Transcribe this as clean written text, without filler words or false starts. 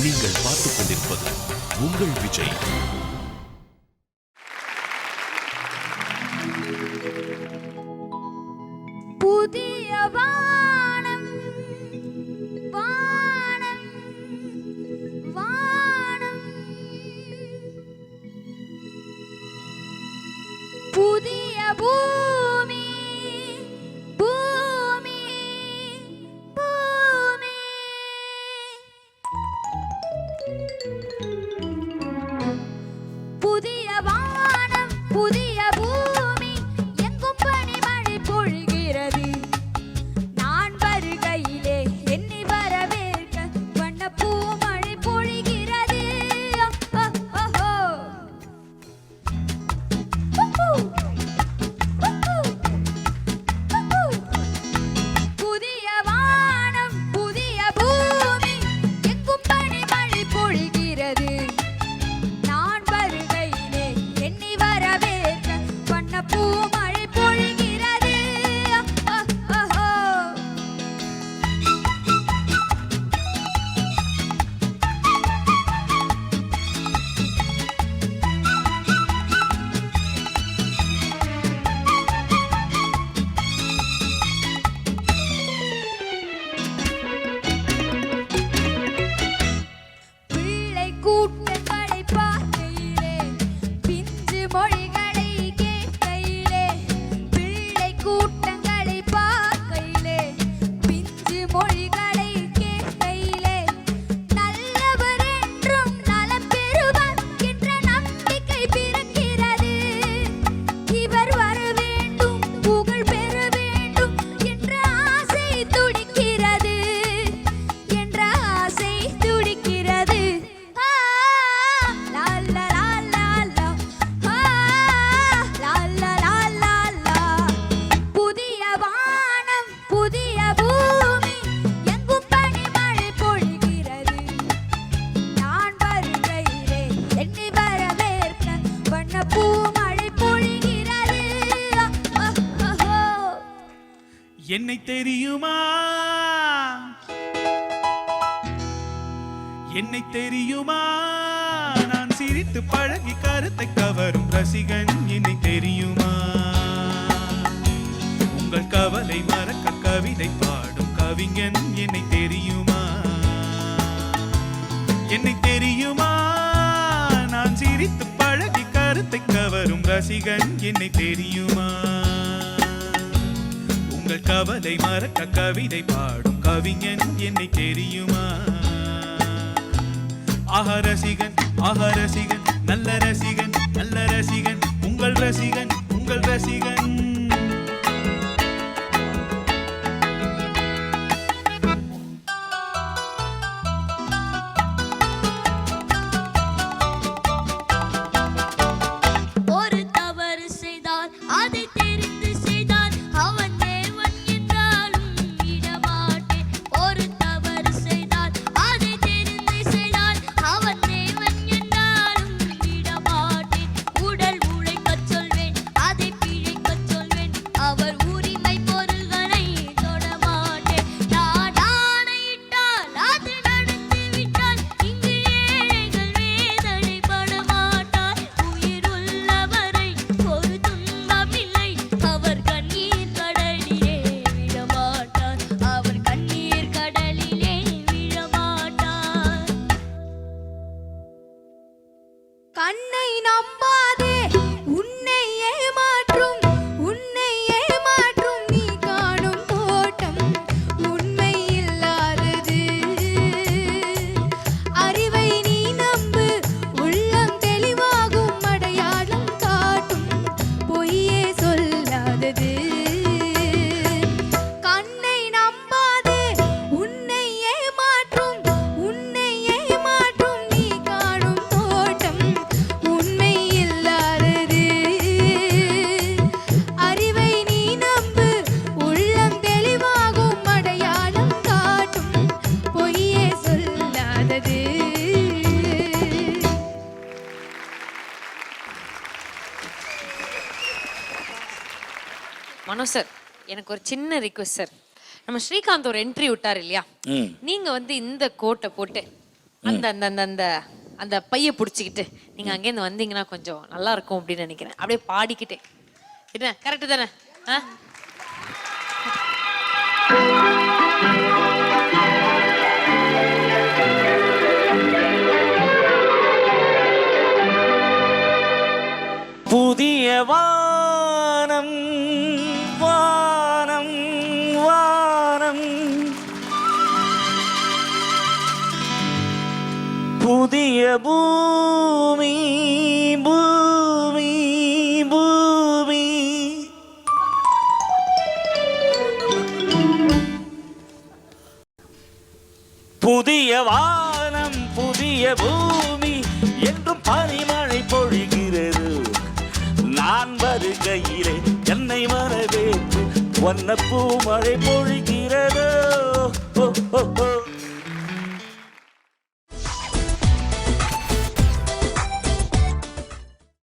நீங்கள் பார்த்துக் கொண்டிருப்பது உங்கள் விஜய். புதிய வானம் வானம் வானம், புதிய பூமி பூமி பூமி, புதிய வானம் புதிய பூமி, எங்கும் பனிமழை பொழிகிறது. நான் வருகையிலே எண்ணி வரவேற்க வண்ண பூமழை பொழிகிறது. புதிய வானம் புதிய பூமி, எங்கும் பனிமழை பொழிகிறது. நான் வருகையிலே எண்ணி வரவேற்க வண்ண பூமழை பொழிகிறது. பிள்ளை கூட்டங்களை பார்க்கையிலே, பிஞ்சு மொழிகளை கேட்கையிலே, பிள்ளை கூட்டங்களை பார்க்கையிலே, பிஞ்சு மொழிகளை கேட்கையிலே, நல்லவர் என்றும் நலம் பெறுவார் என்ற நம்பிக்கை பிறக்கிறது. இவர் வர வேண்டும், புகழ் பெற வேண்டும் என்ற ஆசை துடிக்கிறது, என்ற ஆசை துடிக்கிறது. லா லா லா லா லா, லா லா லா லா லா. புதிய வானம் புதிய பூமி, எங்கும் பனிமழை பொழிகிறது. நான் வருகையிலே எண்ணி வரவேற்க வண்ண பூமழை பொழிகிறது. என்னை தெரியுமா, என்னை தெரியுமா, நான் சிரித்து பழகி கருத்தை கவரும் ரசிகன். என்னை தெரியுமா, உங்கள் கவலை மறக்க கவிதை பாடும் கவிஞன். என்னை தெரியுமா, என்னை தெரியுமா, நான் சிரித்து பழகி கருத்தை கவரும் ரசிகன். என்னை தெரியுமா, உங்கள் கவலை மறக்க கவிதை பாடும் கவிஞன். என்னை தெரியுமா, ஆஹா ரசிகன் ஆஹா ரசிகன், நல்ல ரசிகன் நல்ல ரசிகன், உங்கள் ரசிகன் உங்கள் ரசிகன். ஒரு தவறு செய்தால் அதை தெரிந்து செய்தால் அவன் தேவன் என்றாலும் விடமாட்டேன். ஒரு தவறு செய்தால் அதை தெரிந்து செய்தால் அவன் தேவன் என்றாலும் விடமாட்டேன். உடல் உழைக்கச் சொல்வேன், அதை பிழைக்கச் சொல்வேன், அவர் உரிமை பொருள்களை தொடமாட்டேன். நான் ஆணையிட்டால் அது நடந்து விட்டால் இங்கு ஏழைகள் வேதனைப்பட மாட்டார். உயிருள்ளவரை ஒரு துன்பமில்லை, அவர் கண்ணீர் கடலிலே விழமாட்டார், அவர் கண்ணீர் கடலிலே விழமாட்டார். கண்ணை நம்பாதே, உன்னை ஏமாற்றும் நீ காணும் தோட்டம் உண்மை இல்லாதது. அறிவை நீ நம்பு, உள்ளம் தெளிவாகும், அடையாளம் காட்டும், பொய்யே சொல்லாதது. கண்ணை நம்பாதே, உன்னை ஏமாற்றும் நீ காணும் தோட்டம் உண்மை இல்லாதது. அறிவை நீ நம்பு, உள்ளம் தெளிவாகும், அடையாளம் காட்டும், பொய்யே சொல்லாதது. மனோ சார், எனக்கு ஒரு சின்ன ரிக்வெஸ்ட் சார். நம்ம ஸ்ரீகாந்த் ஒரு என்ட்ரி விட்டார் இல்லையா, நீங்க வந்து இந்த கோட்டை போட்டு அந்த அந்த அந்த அந்த அந்த பைய பிடிச்சிக்கிட்டு நீங்க அங்கேருந்து வந்தீங்கன்னா கொஞ்சம் நல்லா இருக்கும் அப்படின்னு நினைக்கிறேன். அப்படியே பாடிக்கிட்டே என்ன கரெக்டு தானே? புதிய வானம் வானம் வானம், புதிய பூமி பூமி பூமி, புதிய வானம் புதிய பூமி என்றும் பனிமழை பொழிகிறது. நான் வருகையிலே என்னை வரவேற்று வண்ண பூமழை பொழிகிறது. ஓ, ஓ, ஓ.